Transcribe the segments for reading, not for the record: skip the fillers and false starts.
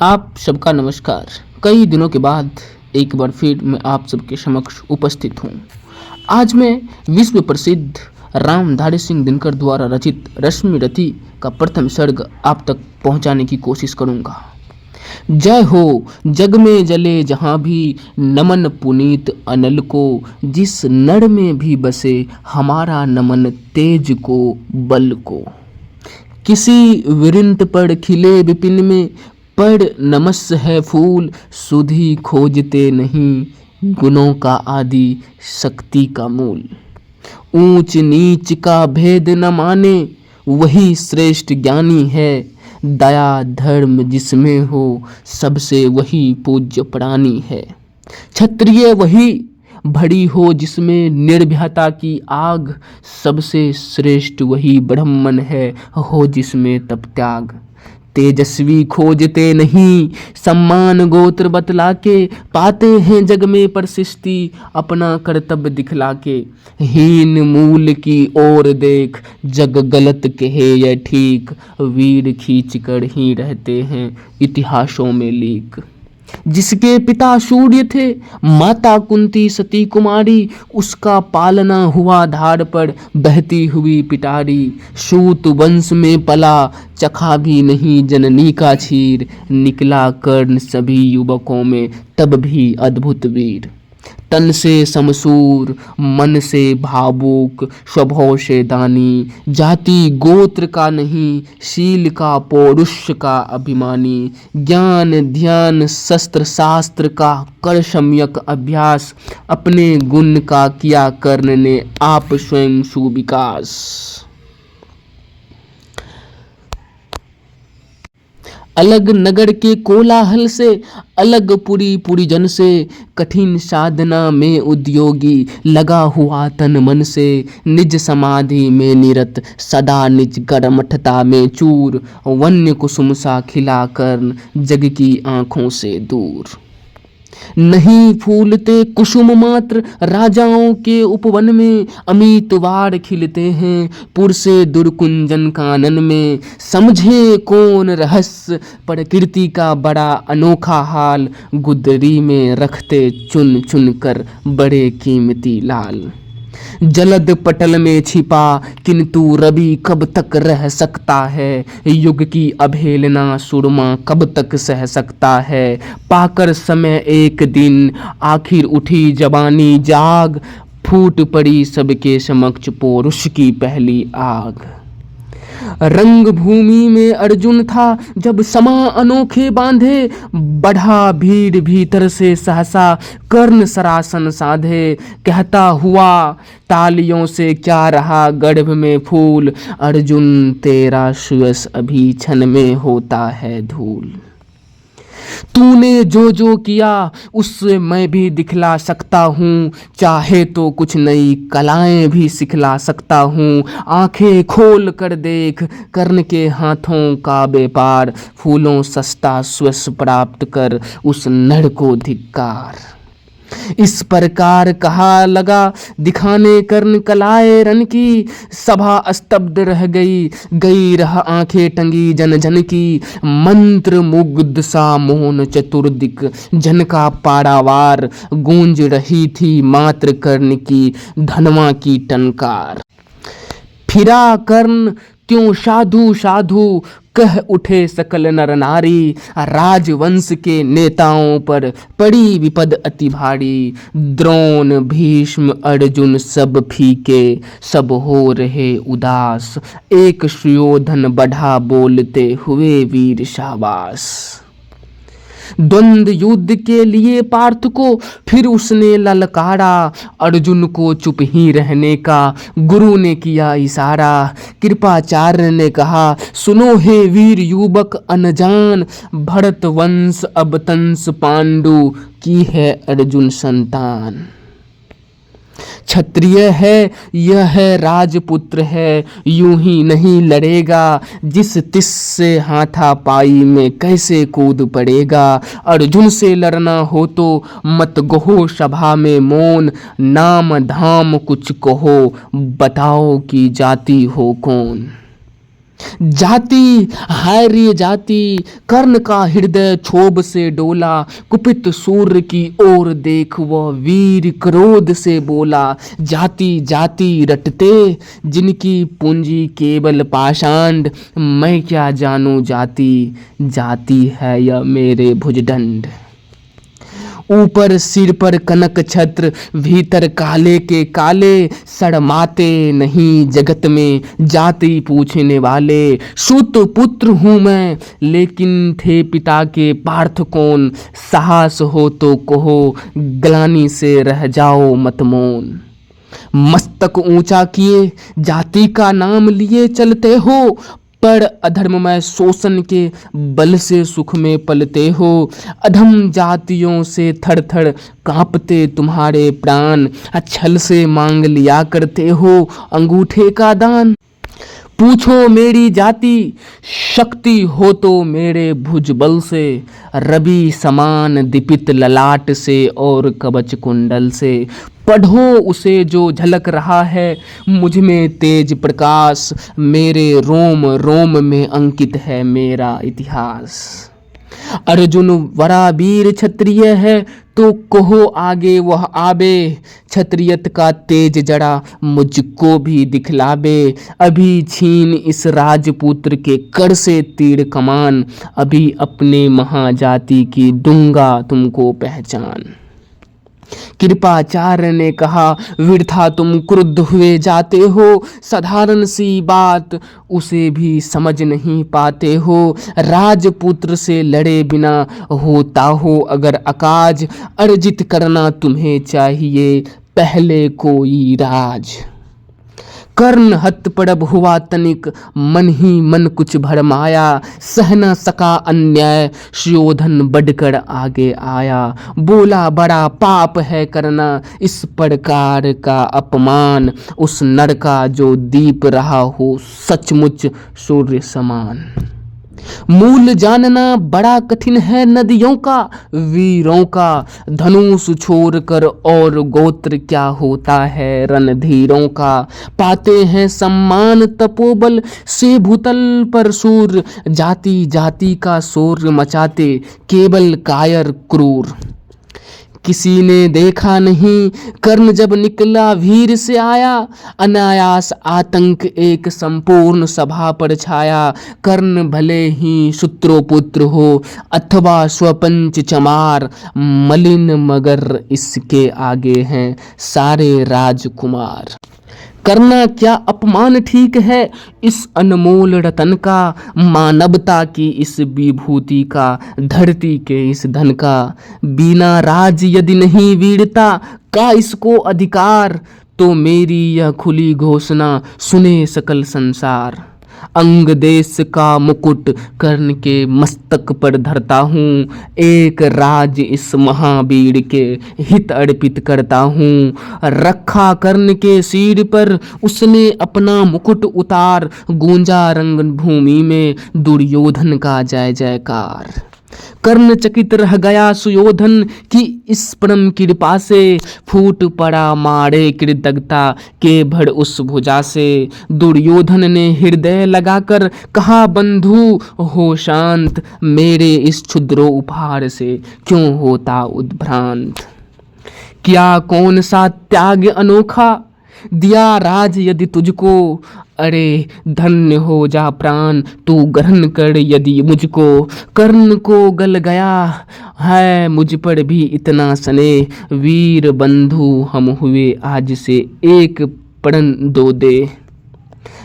आप सबका नमस्कार। कई दिनों के बाद एक बार फिर मैं आप सबके समक्ष उपस्थित हूँ। आज मैं विश्व प्रसिद्ध रामधारी सिंह दिनकर द्वारा रचित रश्मि रति का प्रथम सर्ग आप तक पहुँचाने की कोशिश करूँगा। जय हो जग में जले जहाँ भी, नमन पुनीत अनल को, जिस नर में भी बसे हमारा नमन तेज को बल को। किसी विरिंत पर खिले विपिन में, पर नमस है फूल, सुधि खोजते नहीं गुणों का आदि, शक्ति का मूल। ऊंच नीच का भेद न माने, वही श्रेष्ठ ज्ञानी है। दया धर्म जिसमें हो, सबसे वही पूज्य प्राणी है। क्षत्रिय वही भड़ी हो जिसमें निर्भयता की आग, सबसे श्रेष्ठ वही ब्राह्मण है, हो जिसमें तप त्याग। तेजस्वी खोजते नहीं सम्मान गोत्र बतला के, पाते हैं जग में प्रशस्ति अपना कर्तव्य दिखला के। हीन मूल की ओर देख, जग गलत कहे या ठीक, वीर खींच कर ही रहते हैं इतिहासों में लीक। जिसके पिता सूर्य थे, माता कुंती सती कुमारी, उसका पालना हुआ धार पर बहती हुई पिटारी। सूत वंश में पला, चखा भी नहीं जननी का क्षीर, निकला कर्ण सभी युवकों में तब भी अद्भुत वीर। तन से समसूर, मन से भावुक, स्वभाव से दानी, जाति गोत्र का नहीं, शील का पौरुष का अभिमानी। ज्ञान ध्यान शस्त्र शास्त्र का कर सम्यक अभ्यास, अपने गुण का किया कर्ण ने आप स्वयं सुविकास। अलग नगर के कोलाहल से, अलग पुरी जन से, कठिन साधना में उद्योगी, लगा हुआ तन मन से। निज समाधि में निरत, सदा निज कर्मठता में चूर, वन्य कुसुम सा खिला कर्ण, जग की आंखों से दूर। नहीं फूलते कुसुम मात्र राजाओं के उपवन में, अमितवार खिलते हैं पुर से दुर्कुंजन कानन में। समझे कौन रहस्य प्रकृति का बड़ा अनोखा हाल, गुदरी में रखते चुन चुन कर बड़े कीमती लाल। जलद पटल में छिपा, किंतु रवि कब तक रह सकता है, युग की अवहेलना सुरमा कब तक सह सकता है। पाकर समय एक दिन, आखिर उठी जवानी जाग, फूट पड़ी सबके समक्ष पौरुष की पहली आग। रंग भूमि में अर्जुन था जब समा अनोखे बांधे, बढ़ा भीड़ भीतर से सहसा कर्ण सरासन साधे। कहता हुआ तालियों से क्या रहा गर्भ में फूल, अर्जुन तेरा सुयस अभी क्षण में होता है धूल। तूने जो जो किया उससे मैं भी दिखला सकता हूँ, चाहे तो कुछ नई कलाएं भी सिखला सकता हूँ। आंखें खोल कर देख, कर्ण के हाथों का व्यापार, फूलों सस्ता स्वस प्राप्त कर उस नर को धिक्कार। इस प्रकार कहा लगा दिखाने कर्ण कलाए रन की, सभा स्तब्ध रह गई रह आंखें टंगी जन जन की। मंत्र मुग्ध सा मौन चतुर्दिक, जन का पाड़ावार, गूंज रही थी मात्र कर्ण की धनवा की टनकार। फिरा कर्ण त्यों साधु साधु, कह उठे सकल नर नारी, राजवंश के नेताओं पर पड़ी विपद अति भारी। द्रोण भीष्म अर्जुन सब फीके, सब हो रहे उदास, एक सुयोधन बढ़ा बोलते हुए वीर शाबाश। द्वंद्व युद्ध के लिए पार्थ को फिर उसने ललकारा, अर्जुन को चुप ही रहने का गुरु ने किया इशारा। कृपाचार्य ने कहा सुनो हे वीर युवक अनजान, भरत वंश अब तंस पांडु की है अर्जुन संतान। क्षत्रिय है यह है राजपुत्र है, यूं ही नहीं लड़ेगा, जिस तिस से हाथापाई में कैसे कूद पड़ेगा। अर्जुन से लड़ना हो तो मत गहो सभा में मौन, नाम धाम कुछ कहो बताओ कि जाति हो कौन। जाति हाय रे जाति, कर्ण का हृदय क्षोभ से डोला, कुपित सूर्य की ओर देख वह वीर क्रोध से बोला। जाति जाति रटते जिनकी पूंजी केवल पाषांड, मैं क्या जानूं जाति, जाति है यह मेरे भुजदंड। ऊपर सिर पर कनक छत्र, भीतर काले के काले, शर्माते नहीं जगत में जाति पूछने वाले। सुत पुत्र हूँ मैं लेकिन थे पिता के पार्थ कौन, साहस हो तो कहो ग्लानि से रह जाओ मत मौन। मस्तक ऊंचा किए जाति का नाम लिए चलते हो, पर अधर्म में शोषण के बल से सुख में पलते हो। अधम जातियों से थर थर कांपते तुम्हारे प्राण, छल से मांग लिया करते हो अंगूठे का दान। पूछो मेरी जाति शक्ति हो तो मेरे भुजबल से, रवि समान दीपित ललाट से और कवच कुंडल से। पढ़ो उसे जो झलक रहा है मुझ में तेज प्रकाश, मेरे रोम रोम में अंकित है मेरा इतिहास। अर्जुन वरा वीर क्षत्रिय है तो कहो आगे वह आबे, क्षत्रियत का तेज जड़ा मुझको भी दिखलाबे। अभी छीन इस राजपुत्र के कर से तीर कमान, अभी अपने महाजाति की दूंगा तुमको पहचान। कृपाचार्य ने कहा वृथा तुम क्रुद्ध हुए जाते हो, साधारण सी बात उसे भी समझ नहीं पाते हो। राजपुत्र से लड़े बिना होता हो अगर अकाज, अर्जित करना तुम्हें चाहिए पहले कोई राज। कर्ण हत पड़ब हुआ तनिक, मन ही मन कुछ भरमाया, सह न सका अन्याय सुयोधन बढ़कर आगे आया। बोला बड़ा पाप है करना इस प्रकार का अपमान, उस नर का जो दीप रहा हो सचमुच सूर्य समान। मूल जानना बड़ा कठिन है नदियों का, वीरों का धनुष छोड़ कर और गोत्र क्या होता है रणधीरों का। पाते हैं सम्मान तपोबल से भूतल पर सूर, जाति जाति का शोर मचाते केवल कायर क्रूर। किसी ने देखा नहीं कर्ण जब निकला वीर से आया, अनायास आतंक एक संपूर्ण सभा पर छाया। कर्ण भले ही शत्रुपुत्र हो अथवा स्वपंच चमार, मलिन मगर इसके आगे हैं सारे राजकुमार। करना क्या अपमान ठीक है इस अनमोल रतन का, मानवता की इस विभूति का, धरती के इस धन का। बिना राज यदि नहीं वीरता का इसको अधिकार, तो मेरी यह खुली घोषणा सुने सकल संसार। अंग देश का मुकुट कर्ण के मस्तक पर धरता हूँ, एक राज इस महावीर के हित अर्पित करता हूँ। रखा कर्ण के सिर पर उसने अपना मुकुट उतार, गूंजा रंग भूमि में दुर्योधन का जय जयकार। कर्ण चकित रह गया सुयोधन की इस परम कृपा से, फूट पड़ा मारे कृतज्ञता के भर उस भुजा से। दुर्योधन ने हृदय लगाकर कहा बंधु हो शांत, मेरे इस क्षुद्र उपहार से क्यों होता उद्भ्रांत। क्या कौन सा त्याग अनोखा दिया राज यदि तुझको, अरे धन्य हो जा प्राण तू ग्रहण कर यदि मुझको। कर्ण को गल गया है मुझ पर भी इतना स्नेह, वीर बंधु हम हुए आज से एक प्रण दो दे।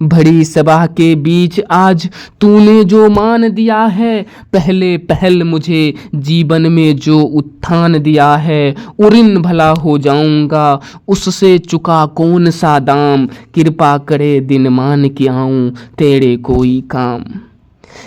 भरी सभा के बीच आज तूने जो मान दिया है, पहले पहल मुझे जीवन में जो उत्थान दिया है, उऋण भला हो जाऊंगा उससे चुका कौन सा दाम। कृपा करे दिन मान के आऊं तेरे कोई काम।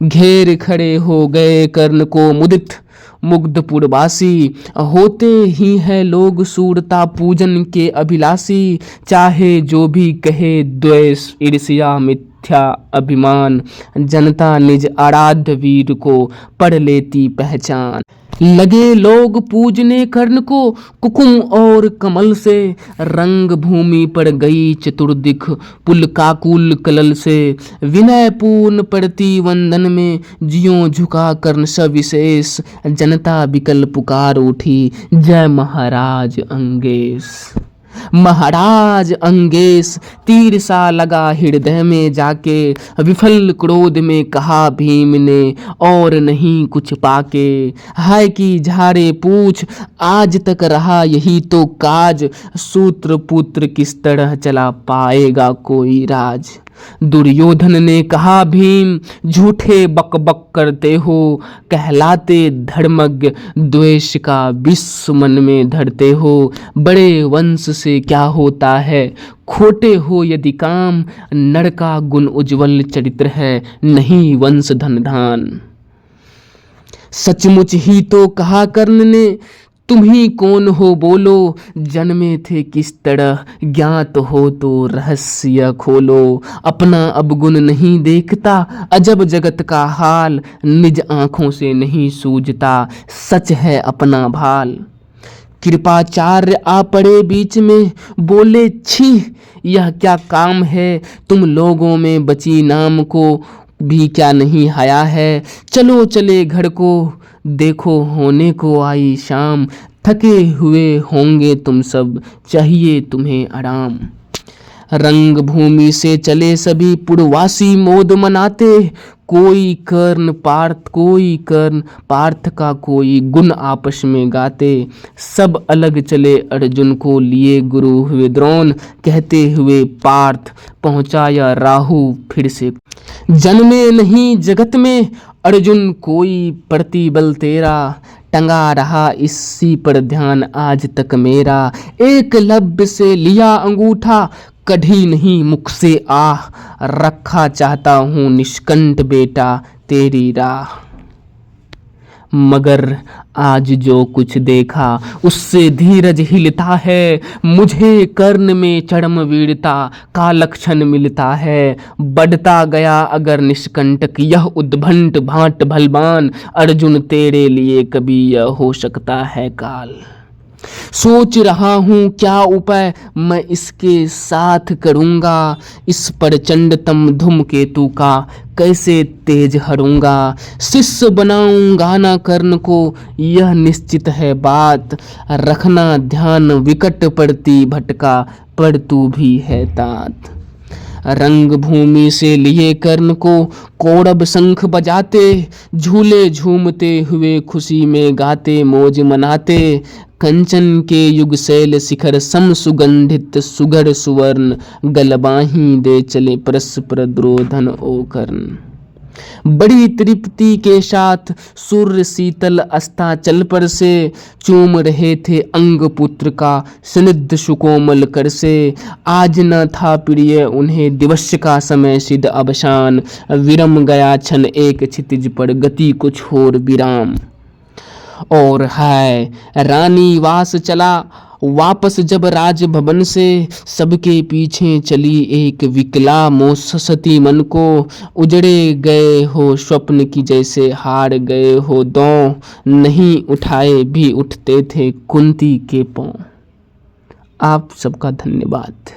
घेर खड़े हो गए कर्ण को मुदित मुग्धपुरवासी, होते ही है लोग सूरता पूजन के अभिलाषी। चाहे जो भी कहे द्वेष ईर्ष्या मिथ्या अभिमान, जनता निज आराध्य वीर को पढ़ लेती पहचान। लगे लोग पूजने कर्ण को कुकुम और कमल से, रंग भूमि पर गई चतुर्दिक पुलकाकुल कलल से, विनय पूर्ण पड़ती वंदन में जियों झुका कर्ण सविशेष, जनता बिकल पुकार उठी जय महाराज अंगेश। महाराज अंगेश तीर सा लगा हृदय में जाके, विफल क्रोध में कहा भीम ने और नहीं कुछ पाके, हाय की झाड़े पूछ आज तक रहा यही तो काज, सूत्र पुत्र किस तरह चला पाएगा कोई राज। दुर्योधन ने कहा भीम झूठे बक बक करते हो, कहलाते धर्मज्ञ द्वेष का विष मन में धरते हो, बड़े वंश से क्या होता है खोटे हो यदि काम, नर का गुण उज्जवल चरित्र है नहीं वंश धन धान। सचमुच ही तो कहा कर्ण ने तुम ही कौन हो बोलो, जन्मे थे किस तरह ज्ञात हो तो रहस्य खोलो, अपना अब गुण नहीं देखता अजब जगत का हाल, निज आंखों से नहीं सूझता सच है अपना भाल। कृपाचार्य आ पड़े बीच में बोले छी यह क्या काम है, तुम लोगों में बची नाम को भी क्या नहीं हया है, चलो चले घर को देखो होने को आई शाम, थके हुए होंगे तुम सब चाहिए तुम्हें आराम। रंग भूमि से चले सभी पुरवासी मोद मनाते, कोई कर्ण पार्थ का कोई गुण आपस में गाते, सब अलग चले अर्जुन को लिए गुरु हुए द्रोण, कहते हुए पार्थ पहुंचाया राहु फिर से। जन्मे नहीं जगत में अर्जुन कोई प्रतिबल तेरा, टंगा रहा इसी पर ध्यान आज तक मेरा, एकलव्य से लिया अंगूठा कढ़ी नहीं मुख से आह, रखा चाहता हूँ निष्कंठ बेटा तेरी राह। मगर आज जो कुछ देखा उससे धीरज हिलता है, मुझे कर्ण में चरम वीरता का लक्षण मिलता है, बढ़ता गया अगर निष्कंटक यह उद्भंट भांट भलवान, अर्जुन तेरे लिए कभी यह हो सकता है काल। सोच रहा हूँ क्या उपाय मैं इसके साथ करूँगा, इस प्रचंडतम धूमकेतु का कैसे तेज हरूंगा, शिष्य बनाऊंगा ना कर्ण को यह निश्चित है बात, रखना ध्यान विकट पड़ती भटका पर तू भी है तात। रंग भूमि से लिए कर्ण को कौरव शंख बजाते, झूले झूमते हुए खुशी में गाते मौज मनाते, कंचन के युग शैल शिखर सम सुगंधित सुगर सुवर्ण, गलबाही दे चले परस्पर द्रोधन ओ कर्ण। बड़ी तृप्ति के साथ सूर्य शीतल अस्ताचल पर से चूम रहे थे अंग पुत्र का स्निग्ध सुकोमल कर से, आज न था प्रिय उन्हें दिवस का समय सिद्ध अवसान, विरम गया क्षण एक क्षितिज पर गति कुछ और विराम। और है रानी वास चला वापस जब राजभवन से, सबके पीछे चली एक विकला मोससती मन को, उजड़े गए हो स्वप्न की जैसे हार गए हो दो, नहीं उठाए भी उठते थे कुंती के पांव। आप सबका धन्यवाद।